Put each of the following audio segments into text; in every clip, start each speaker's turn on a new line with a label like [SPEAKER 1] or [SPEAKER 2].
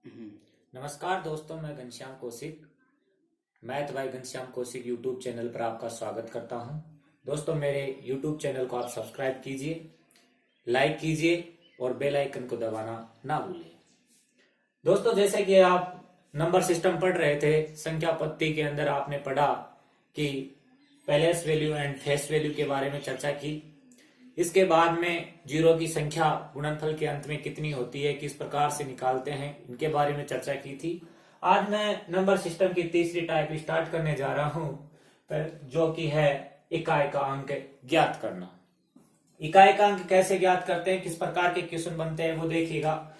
[SPEAKER 1] नमस्कार दोस्तों, मैं Ghanshyam Kaushik math bye Ghanshyam Kaushik YouTube channel पर आपका स्वागत करता हूं। दोस्तों, मेरे यूट्यूब चैनल को आप सब्सक्राइब कीजिए, लाइक कीजिए और बेल आइकन को दबाना ना भूलिए। दोस्तों, जैसे कि आप नंबर सिस्टम पढ़ रहे थे, संख्या पत्ती के अंदर आपने पढ़ा कि palace value and face value के बारे में चर्चा की। इसके बाद में जीरो की संख्या गुणनफल के अंत में कितनी होती है, किस प्रकार से निकालते हैं, इनके बारे में चर्चा की थी। आज मैं नंबर सिस्टम की तीसरी टाइप स्टार्ट करने जा रहा हूं, जो कि है इकाई का अंक ज्ञात करना। इकाई का अंक कैसे ज्ञात करते हैं, किस प्रकार के क्वेश्चन बनते हैं, वो देखिएगा।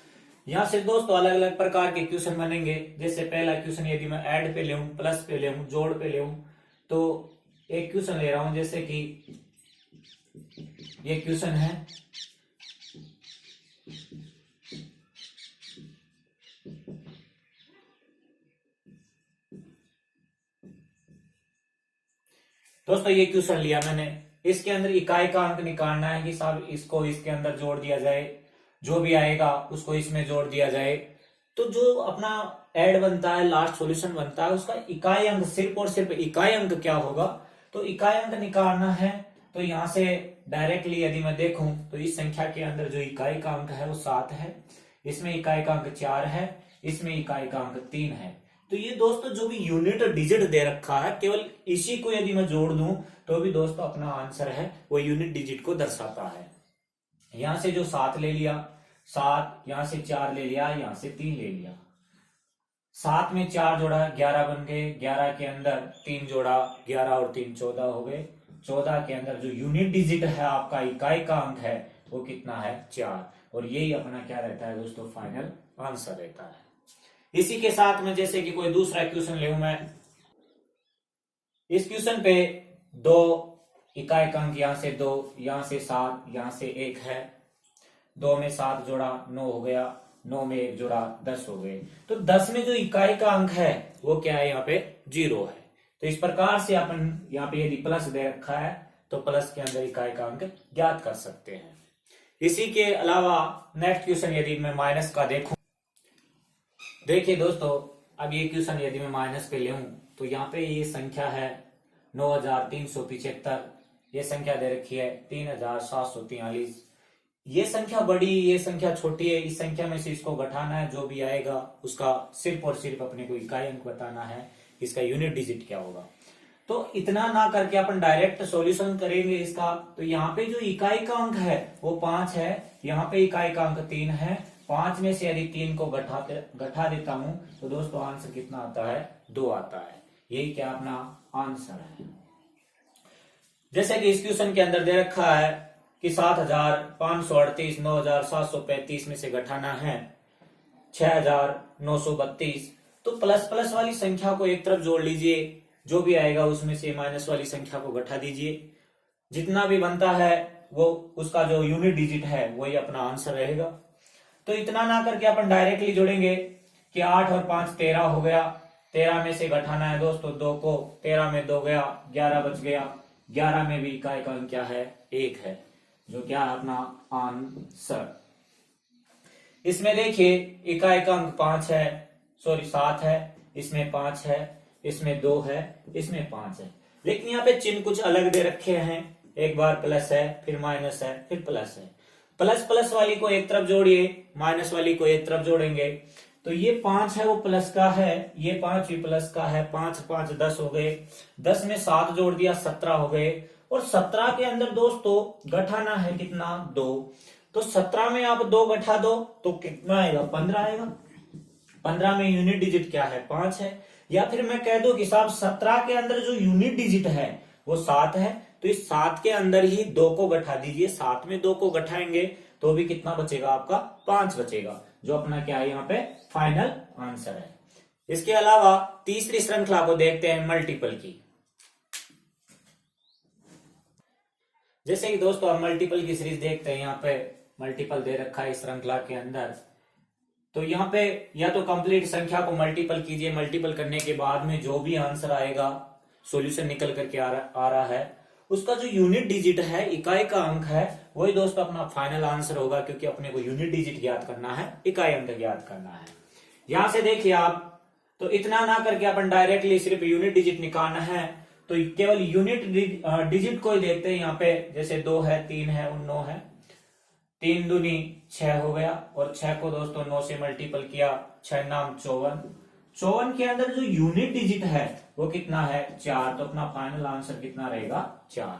[SPEAKER 1] यहाँ से दोस्तों अलग अलग प्रकार के क्वेश्चन बनेंगे। जैसे पहला क्वेश्चन यदि मैं ऐड पे ले, प्लस पे ले, जोड़ पे ले, तो एक क्वेश्चन ले रहा हूं, जैसे कि ये क्वेश्चन है दोस्तों, ये क्वेश्चन लिया मैंने। इसके अंदर इकाई का अंक निकालना है कि साहब इसको इसके अंदर जोड़ दिया जाए, जो भी आएगा उसको इसमें जोड़ दिया जाए। तो जो अपना ऐड बनता है, लास्ट सॉल्यूशन बनता है, उसका इकाई अंक सिर्फ और सिर्फ इकाई अंक क्या होगा, तो इकाई अंक निकालना है। तो यहां से डायरेक्टली यदि मैं देखूं तो इस संख्या के अंदर जो इकाई का अंक है वो 7 है, इसमें इकाई का अंक 4 है, इसमें इकाई का अंक 3 है। तो ये दोस्तों जो भी यूनिट डिजिट दे रखा है, केवल इसी को यदि मैं जोड़ दूं तो भी दोस्तों अपना आंसर है वो यूनिट डिजिट को दर्शाता है। यहां से जो 7 ले लिया, 7, यहां से 4 ले लिया, यहां से 3 ले लिया। 7 में 4 जोड़ा 11 बन गए, 11 के अंदर 3 जोड़ा 11 और 3 14 हो गए। 14 के अंदर जो यूनिट डिजिट है आपका इकाई का अंक है वो कितना है, 4। और यही अपना क्या रहता है दोस्तों, फाइनल आंसर रहता है। इसी के साथ में जैसे कि कोई दूसरा क्वेश्चन ले मैं, इस क्वेश्चन पे 2 इकाई का अंक, यहां से 2, यहां से 7, यहां से 1 है। 2 में 7 जोड़ा 9 हो गया, 9 में 1 जोड़ा 10 हो गए। तो 10 में जो इकाई का अंक है वो क्या है, यहाँ पे 0 है। तो इस प्रकार से अपन यहाँ पे यदि प्लस दे रखा है तो प्लस के अंदर इकाई का अंक ज्ञात कर सकते हैं। इसी के अलावा नेक्स्ट क्वेश्चन यदि मैं माइनस का देखूं, देखिए दोस्तों, अब ये क्वेश्चन यदि मैं माइनस पे लेऊं तो यहाँ पे ये संख्या है 9375, ये संख्या दे रखी है 3743। ये संख्या बड़ी, ये संख्या छोटी है। इस संख्या में से इसको घटाना है, जो भी आएगा उसका सिर्फ और सिर्फ अपने को इकाई अंक बताना है, इसका यूनिट डिजिट क्या होगा। तो इतना ना करके अपन डायरेक्ट सॉल्यूशन करेंगे इसका। तो यहाँ पे जो इकाई का अंक है वो 5 है, यहाँ पे इकाई का अंक 3 है। 5 में से यदि 3 को घटा देता हूं तो दोस्तों आंसर कितना आता है, 2 आता है। यही क्या अपना आंसर है। जैसे कि इस क्वेश्चन के अंदर दे रखा है कि 7538 9735 में से घटाना है 6932। तो प्लस प्लस वाली संख्या को एक तरफ जोड़ लीजिए, जो भी आएगा उसमें से माइनस वाली संख्या को घटा दीजिए। जितना भी बनता है वो उसका जो यूनिट डिजिट है वही अपना आंसर रहेगा। तो इतना ना करके अपन डायरेक्टली जोड़ेंगे कि 8 और 5 13 हो गया। 13 में से घटाना है दोस्तों 2 को, 13 में 2 गया, 11 बच गया। 11 में भी इकाई का अंक क्या है, 1 है, जो क्या है अपना आंसर। इसमें देखिए इकाई का अंक 5 है, सॉरी 7 है, इसमें 5 है, इसमें 2 है, इसमें 5 है। लेकिन यहाँ पे चिन्ह कुछ अलग दे रखे हैं। एक बार प्लस है, फिर माइनस है, फिर प्लस है। प्लस प्लस वाली को एक तरफ जोड़िए, माइनस वाली को एक तरफ जोड़ेंगे। तो ये 5 है वो प्लस का है, ये 5 भी प्लस का है। 5 5 10 हो गए, 10 में 7 जोड़ दिया 17 हो गए। और 17 के अंदर दोस्तों घटाना है कितना, 2। तो 17 में आप 2 घटा दो तो कितना आएगा, 15 आएगा। 15 में यूनिट डिजिट क्या है, 5 है। या फिर मैं कह दूं कि साहब 17 के अंदर जो यूनिट डिजिट है वो 7 है, तो इस 7 के अंदर ही 2 को घटा दीजिए। 7 में 2 को घटाएंगे तो भी कितना बचेगा आपका, 5 बचेगा, जो अपना क्या है यहाँ पे फाइनल आंसर है। इसके अलावा तीसरी श्रृंखला को देखते हैं मल्टीपल की। जैसे कि दोस्तों हम मल्टीपल की सीरीज देखते हैं, यहाँ पे मल्टीपल दे रखा है इस श्रृंखला के अंदर। तो यहाँ पे या तो कंप्लीट संख्या को मल्टीपल कीजिए, मल्टीपल करने के बाद में जो भी आंसर आएगा, सॉल्यूशन निकल करके आ रहा है, उसका जो यूनिट डिजिट है, इकाई का अंक है, वही दोस्तों अपना फाइनल आंसर होगा। क्योंकि अपने को यूनिट डिजिट ज्ञात करना है, इकाई अंक ज्ञात करना है। यहां से देखिए आप, तो इतना ना करके अपन डायरेक्टली सिर्फ यूनिट डिजिट निकालना है, तो केवल यूनिट डिजिट को ही देखते हैं। यहाँ पे जैसे 2 है, 3 है और 9 है, 3 दूनी 6 हो गया, और 6 को दोस्तों 9 से मल्टीपल किया, 6 नाम 54। 54 के अंदर जो यूनिट डिजिट है वो कितना है, 4। तो अपना फाइनल आंसर कितना रहेगा, 4।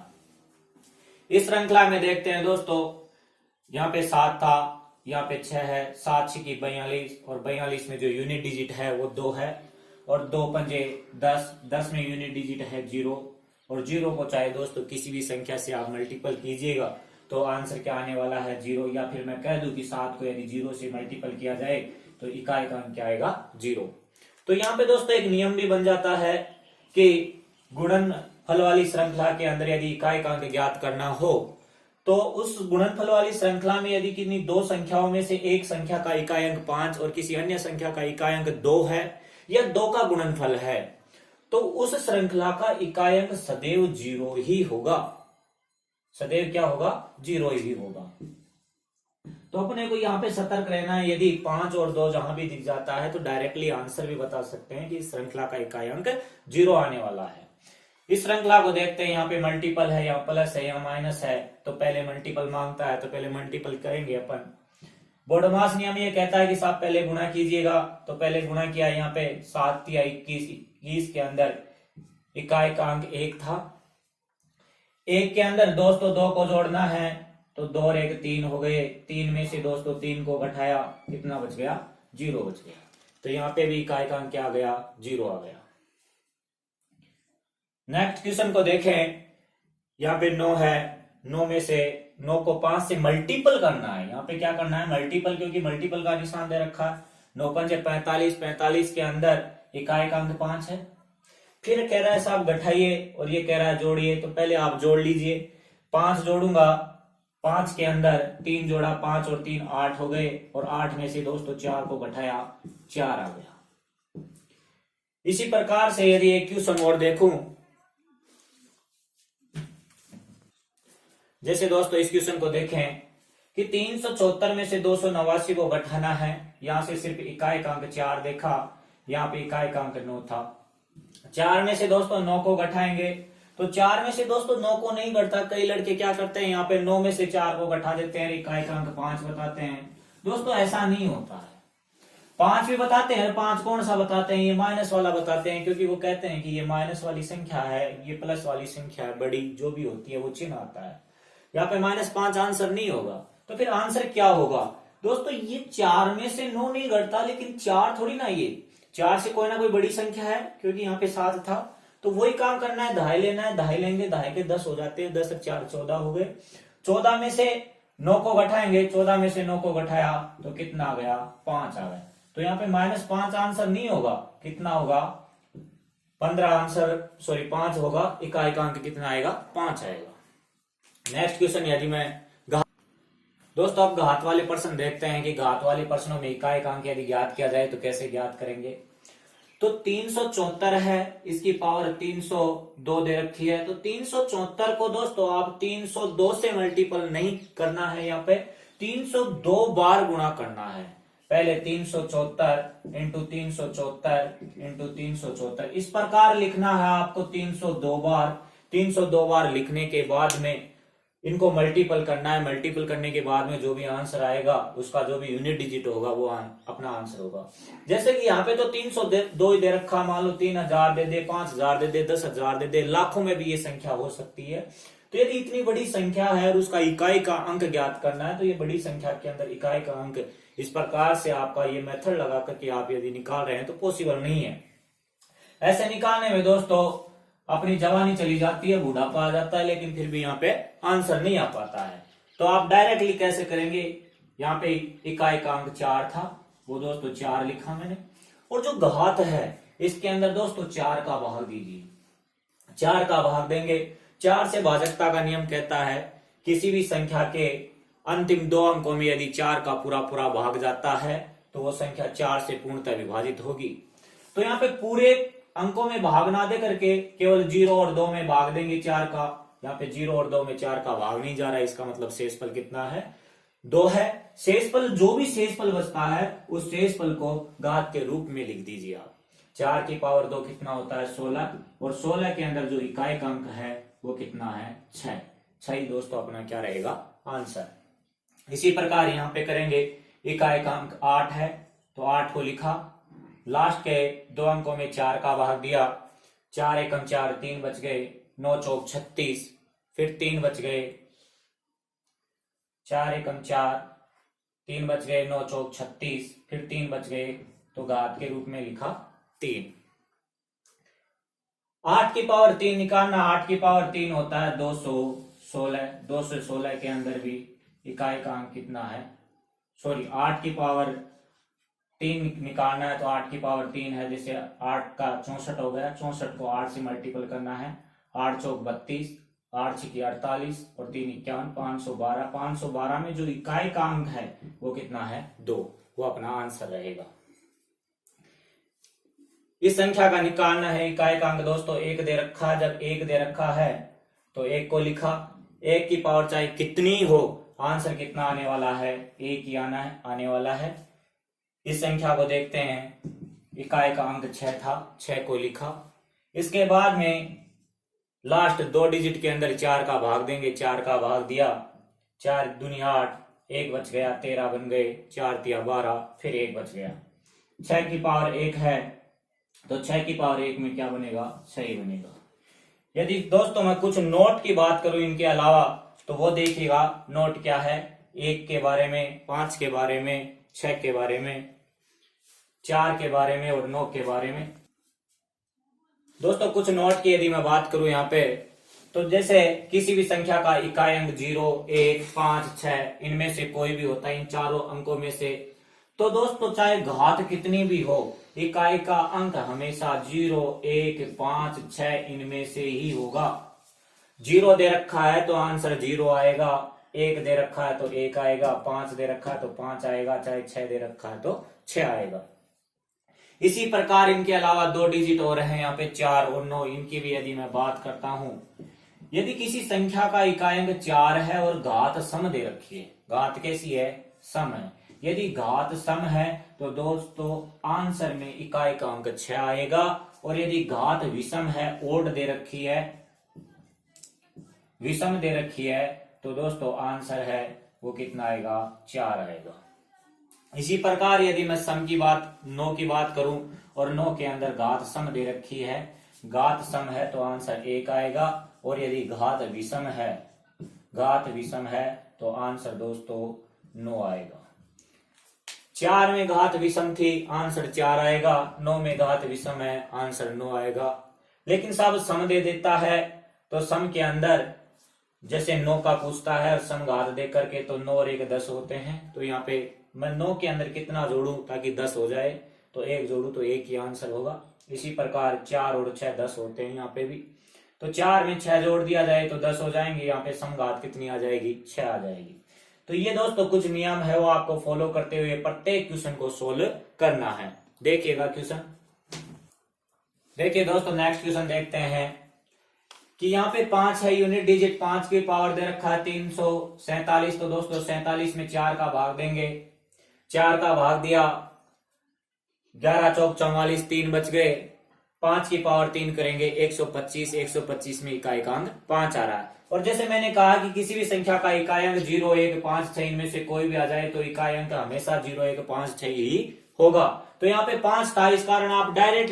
[SPEAKER 1] इस श्रृंखला में देखते हैं दोस्तों, यहाँ पे 7 था, यहाँ पे 6 है, 7 6 42, और 42 में जो यूनिट डिजिट है वो 2 है, और 2 पंजे 10, 10 में यूनिट डिजिट है 0, और 0 को चाहे दोस्तों किसी भी संख्या से आप मल्टीपल कीजिएगा तो आंसर क्या आने वाला है, 0। या फिर मैं कह दूं कि 7 को यदि 0 से मल्टीपल किया जाए तो इकाई का अंक क्या आएगा, 0। तो यहाँ पे दोस्तों एक नियम भी बन जाता है कि गुणनफल वाली श्रृंखला के अंदर यदि इकाई का अंक ज्ञात करना हो तो उस गुणनफल वाली श्रृंखला में यदि किन्हीं दो संख्याओं में से एक संख्या का इकाई अंक 5 और किसी अन्य संख्या का इकाई अंक 2 है, या 2 का गुणनफल है, तो उस श्रृंखला का इकाई अंक सदैव 0 ही होगा। सदैव क्या होगा, 0 ही होगा। तो अपने को यहाँ पे सतर्क रहना है, यदि 5 और 2 जहां भी दिख जाता है तो डायरेक्टली आंसर भी बता सकते हैं कि इस श्रृंखला का इकाई अंक 0 आने वाला है। इस श्रृंखला को देखते हैं, यहाँ पे मल्टीपल है या प्लस है या माइनस है, तो पहले मल्टीपल मांगता है तो पहले मल्टीपल करेंगे अपन। बोडोमास नियम ये कहता है कि साहब पहले गुणा कीजिएगा, तो पहले गुणा किया, यहाँ पे 7 या 21, 21 के अंदर इकाई का अंक 1 था। 1 के अंदर दोस्तों 2 को जोड़ना है, तो 2 और 1 3 हो गए, 3 में से दोस्तों 3 को घटाया, कितना बच गया, 0 बच गया। तो यहाँ पे भी इकाई का अंक क्या आ गया, 0 आ गया। नेक्स्ट क्वेश्चन को देखें, यहाँ पे 9 है, 9 में से 9 को 5 से मल्टीपल करना है। यहाँ पे क्या करना है, मल्टीपल, क्योंकि मल्टीपल का निशान दे रखा है। 9 पंजे 45, 45 के अंदर इकाई का अंक 5 है। फिर कह रहा है साहब घटाइए, और ये कह रहा है जोड़िए, तो पहले आप जोड़ लीजिए। 5 जोड़ूंगा, 5 के अंदर 3 जोड़ा, 5 और 3 8 हो गए, और 8 में से दोस्तों 4 को घटाया, 4 आ गया। इसी प्रकार से यदि एक क्वेश्चन और देखूं, जैसे दोस्तों इस क्वेश्चन को देखें कि 374 में से 289 को घटाना है। यहां से सिर्फ इकाई का अंक 4 देखा, यहाँ पे इकाई का अंक 9 था। 4 में से दोस्तों 9 को घटाएंगे, तो 4 में से दोस्तों 9 को नहीं घटता। कई लड़के क्या करते हैं, यहाँ पे 9 में से 4 को घटा देते हैं, इकाई का अंक 5 बताते हैं। दोस्तों ऐसा नहीं होता है। 5 भी बताते हैं, 5 कौन सा बताते हैं, ये माइनस वाला बताते हैं, क्योंकि वो कहते हैं कि ये माइनस वाली संख्या है, ये प्लस वाली संख्या है, बड़ी जो भी होती है वो चिन्ह आता है। यहाँ पे -5 आंसर नहीं होगा। तो फिर आंसर क्या होगा दोस्तों, ये 4 में से 9 नहीं घटता, लेकिन 4 थोड़ी ना, ये 4 से कोई ना कोई बड़ी संख्या है, क्योंकि यहाँ पे 7 था। तो वही काम करना है, दहाई लेना है, दहाई लेंगे, दहाई के 10 हो जाते हैं, 10 और 4 14 हो गए। 14 में से 9 को घटाएंगे, 14 में से 9 को घटाया तो कितना आ गया, 5 आ गया। तो यहाँ पे -5 आंसर नहीं होगा, कितना होगा, 15 आंसर, सॉरी 5 होगा। इकाई का अंक कितना आएगा, 5 आएगा। नेक्स्ट क्वेश्चन, यदि मैं दोस्तों अब घात वाले प्रश्न देखते हैं कि घात वाले प्रश्नों में इकाई का अंक यदि ज्ञात किया जाए तो कैसे ज्ञात करेंगे। तो 374 है, इसकी पावर 302 दे रखी है, तो 374 को दोस्तों आप 302 से मल्टीपल नहीं करना है, यहाँ पे 302 बार गुणा करना है। पहले 374 इंटू 374 इंटू 374 इस प्रकार लिखना है आपको, 302 बार। 302 बार लिखने के बाद में इनको मल्टीपल करना है। मल्टीपल करने के बाद में जो भी आंसर आएगा उसका जो भी यूनिट डिजिट होगा वो अपना आंसर होगा। जैसे कि यहाँ पे तो 302 दे रखा, मान लो 3000 दे दे, 5000 दे दे, 10,000 दे दे, लाखों में भी ये संख्या हो सकती है। तो यदि इतनी बड़ी संख्या है और उसका इकाई का अंक ज्ञात करना है, तो ये बड़ी संख्या के अंदर इकाई का अंक इस प्रकार से आपका ये मेथड लगा करके आप यदि निकाल रहे हैं तो पॉसिबल नहीं है। ऐसे निकालने में दोस्तों अपनी जवानी चली जाती है, बुढ़ापा आ जाता है, लेकिन फिर भी यहाँ पे आंसर नहीं आ पाता है। तो आप डायरेक्टली कैसे करेंगे, यहाँ पे इकाई का अंक 4 था, वो दोस्तों 4 लिखा मैंने, और जो घात है इसके अंदर दोस्तों 4 का भाग दीजिए। 4 का भाग देंगे, 4 से भाजकता का नियम कहता है किसी भी संख्या के अंतिम 2 अंकों में यदि 4 का पूरा पूरा भाग जाता है तो वो संख्या 4 से पूर्णतः विभाजित होगी। तो यहाँ पे पूरे अंकों में भाग ना दे करके केवल 0 और 2 में भाग देंगे 4 का। यहाँ पे 0 और 2 में 4 का भाग नहीं जा रहा है, इसका मतलब शेषफल कितना है, 2 है। शेषफल, जो भी शेषफल बचता है उस शेषफल को घात के रूप में लिख दीजिए आप। 4 की पावर 2 कितना होता है 16, और 16 के अंदर जो इकाई का अंक है वो कितना है 6। 6 ही दोस्तों अपना क्या रहेगा आंसर। इसी प्रकार यहाँ पे करेंगे, इकाई का अंक 8 है तो 8 को लिखा, लास्ट के 2 अंकों में 4 का भाग दिया, 4 एकम 4, 3 बच गए, 9 चौक 36, फिर 3 बच गए, 4 एकम 4, 3 बच गए, 9 चौक 36, फिर 3 बच गए, तो घात के रूप में लिखा 3। 8 की पावर 3 निकालना, 8 की पावर 3 होता है 216। 216 के अंदर भी इकाई का अंक कितना है, सॉरी 8 की पावर 3 निकालना है तो 8 की पावर 3 है, जैसे 8 का 64 हो गया, 64 को 8 से मल्टीपल करना है, 8 चौक 32, 8 छिकी 48 और 3 51, 512। 512 में जो इकाई का अंक है वो कितना है 2, वो अपना आंसर रहेगा। इस संख्या का निकालना है इकाई का अंक दोस्तों 1 दे रखा है, जब 1 दे रखा है तो 1 को लिखा, 1 की पावर चाहे कितनी हो आंसर कितना आने वाला है 1 ही आने वाला है। इस संख्या को देखते हैं, इकाई का अंक 6 था, 6 को लिखा। इसके बाद में लास्ट 2 डिजिट के अंदर 4 का भाग देंगे, 4 का भाग दिया, 4 दुनिया 8, 1 बच गया, 13 बन गए, 4 तिया 12, फिर 1 बच गया। 6 की पावर 1 है तो 6 की पावर 1 में क्या बनेगा 6 ही बनेगा। यदि दोस्तों मैं कुछ नोट की बात करूं इनके अलावा तो वो देखिएगा, नोट क्या है 1 के बारे में, 5 के बारे में, 6 के बारे में, 4 के बारे में और 9 के बारे में। दोस्तों कुछ नोट की यदि मैं बात करूं यहाँ पे, तो जैसे किसी भी संख्या का इकाई अंक 0, 1, 5, 6 इनमें से कोई भी होता है, इन चारों अंकों में से, तो दोस्तों चाहे घात कितनी भी हो इकाई का अंक हमेशा 0, 1, 5, 6 इनमें से ही होगा। 0 दे रखा है तो आंसर 0 आएगा, 1 दे रखा है तो 1 आएगा, 5 दे रखा है तो 5 आएगा, चाहे 6 दे रखा है तो 6 आएगा। इसी प्रकार इनके अलावा 2 डिजिट और हैं यहाँ पे 4 और 9, इनकी भी यदि मैं बात करता हूं, यदि किसी संख्या का इकाई अंक 4 है और घात सम दे रखी है, घात कैसी है सम है, यदि घात सम है तो दोस्तों आंसर में इकाई का अंक 6 आएगा, और यदि घात विषम है, ओड दे रखी है, विषम दे रखी है, तो दोस्तों आंसर है वो कितना आएगा 4 आएगा। इसी प्रकार यदि मैं सम की बात 9 की बात करूं और 9 के अंदर घात सम दे रखी है, घात सम है तो आंसर 1 आएगा, और यदि घात विषम है तो आंसर दोस्तों 9 आएगा। 4 में घात विषम थी आंसर 4 आएगा, 9 में घात विषम है आंसर 9 आएगा। लेकिन साहब सम दे देता है तो सम के अंदर जैसे 9 का पूछता है और सम घात दे करके, तो 9 और 1 10 होते हैं, तो यहाँ पे मैं 9 के अंदर कितना जोड़ूं ताकि 10 हो जाए, तो 1 जोड़ूं तो 1 ही आंसर होगा। इसी प्रकार 4 और 6 10 होते हैं यहाँ पे भी, तो 4 में 6 जोड़ दिया जाए तो 10 हो जाएंगे, यहाँ पे समघात कितनी आ जाएगी 6 आ जाएगी। तो ये दोस्तों कुछ नियम है वो आपको फॉलो करते हुए प्रत्येक क्वेश्चन को सोल्व करना है। देखिएगा क्वेश्चन, देखिए दोस्तों नेक्स्ट क्वेश्चन देखते हैं कि यहाँ पे 5 है यूनिट डिजिट, 5 की पावर दे रखा है 347, तो दोस्तों 47 में 4 का भाग देंगे, 4 का भाग दिया, 11 चौक 44, 3 बच गए, 5 की पावर 3 करेंगे 125, 125 में इकाई का अंक 5 आ रहा है। और जैसे मैंने कहा कि किसी भी संख्या का इकाई अंक 0, 1, 5, 6 इनमें से कोई भी आ जाए तो इकाई अंक हमेशा 0, 1, 5, 6 ही होगा। तो यहाँ पे 5 था, इस कारण आप डायरेक्ट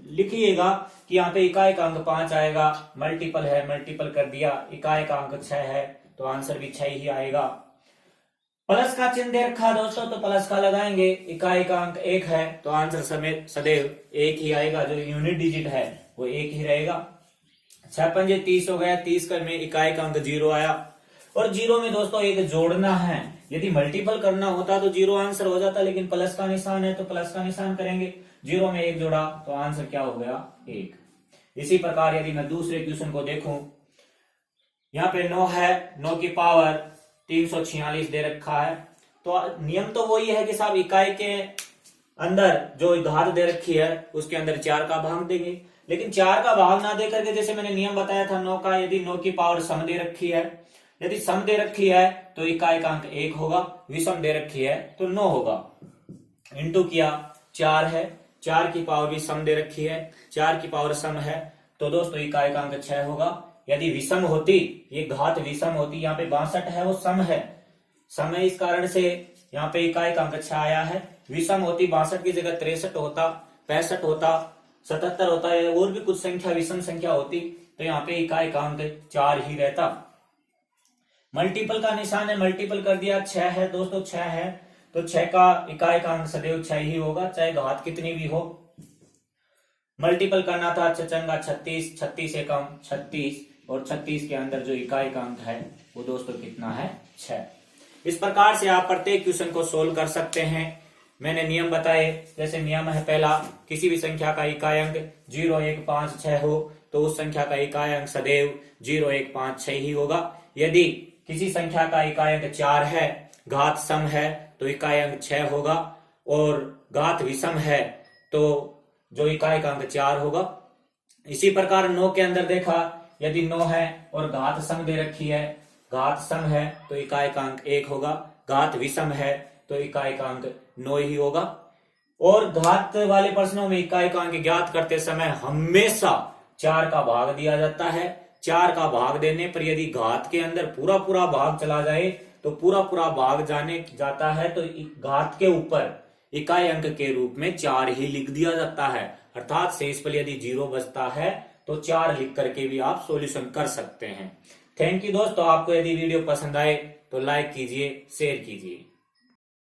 [SPEAKER 1] लिखिएगा कि यहाँ पे इकाई का अंक 5 आएगा, मल्टीपल है मल्टीपल कर दिया, इकाई का अंक 6 है तो आंसर भी 6 ही आएगा। प्लस का चिन्ह दे रखा है दोस्तों तो प्लस का लगाएंगे, इकाई का अंक 1 है तो आंसर समेत सदैव 1 ही आएगा, जो यूनिट डिजिट है वो 1 ही रहेगा। 6 पंजे 30 हो गया, 30 कर में इकाई का अंक 0 आया, और 0 में दोस्तों 1 जोड़ना है, यदि मल्टीपल करना होता तो 0 आंसर हो जाता, लेकिन प्लस का निशान है तो प्लस का निशान करेंगे, 0 में 1 जोड़ा तो आंसर क्या हो गया 1। इसी प्रकार यदि मैं दूसरे क्वेश्चन को देखूं, यहाँ पे 9 है, 9 की पावर 346 दे रखा है, तो नियम तो वही है कि साहब इकाई के अंदर जो घात दे रखी है उसके अंदर 4 का भाग देंगे, लेकिन 4 का भाग ना दे करके जैसे मैंने नियम बताया था 9 का, यदि 9 की पावर सम दे रखी है यदि सम दे रखी है तो इकाएकांक 1 होगा, विषम दे रखी है तो 9 होगा। इंटू किया 4 है, 4 की पावर भी सम दे रखी है, 4 की पावर सम है तो दोस्तों इकाएकांक 6 होगा। यदि विषम होती, ये घात विषम होती, यहाँ पे 62 है वो सम है, सम है इस कारण से यहाँ पे इकाएकांक 6 आया है। विषम होती 62 की जगह 63 होता, 65 होता, 77 होता है, और भी कुछ संख्या विषम संख्या होती तो यहाँ पे इकाएकांक 4 ही रहता। मल्टीपल का निशान है, मल्टीपल कर दिया, 6 है दोस्तों, 6 है तो 6 का इकाएकांक सदैव 6 ही होगा, चाहे घात कितनी भी हो। मल्टीपल करना था, चचंगा 36, 36 एकम 36, और 36 के अंदर जो इकाएकांक है वो दोस्तों कितना है, 6। इस प्रकार से आप प्रत्येक क्वेश्चन को सोल्व कर सकते हैं। मैंने नियम बताए, जैसे नियम है पहला, किसी भी संख्या का इकाई 0, 1, 5, 6 हो तो उस संख्या का इकाई सदैव 0, 1, 5, 6 ही होगा। यदि किसी संख्या का इकाई 4 है, घात सम है तो इकाई 6 होगा, और घात विषम है तो जो इकाएकांक 4 होगा। इसी प्रकार 9 के अंदर देखा, यदि 9 है और घात सम दे रखी है, घात सम है तो इकाएकांक 1 होगा, घात विषम है तो इकाएकांक 9 ही होगा। और घात वाले प्रश्नों में इकाएकांक ज्ञात करते समय हमेशा 4 का भाग दिया जाता है। 4 का भाग देने पर यदि घात के अंदर पूरा पूरा भाग चला जाए तो पूरा पूरा भाग जाने जाता है तो घात के ऊपर इकाई अंक के रूप में 4 ही लिख दिया जाता है, अर्थात शेषफल यदि 0 बचता है तो 4 लिख करके भी आप सॉल्यूशन कर सकते हैं। थैंक यू दोस्तों, आपको यदि वीडियो पसंद आए तो लाइक कीजिए, शेयर कीजिए।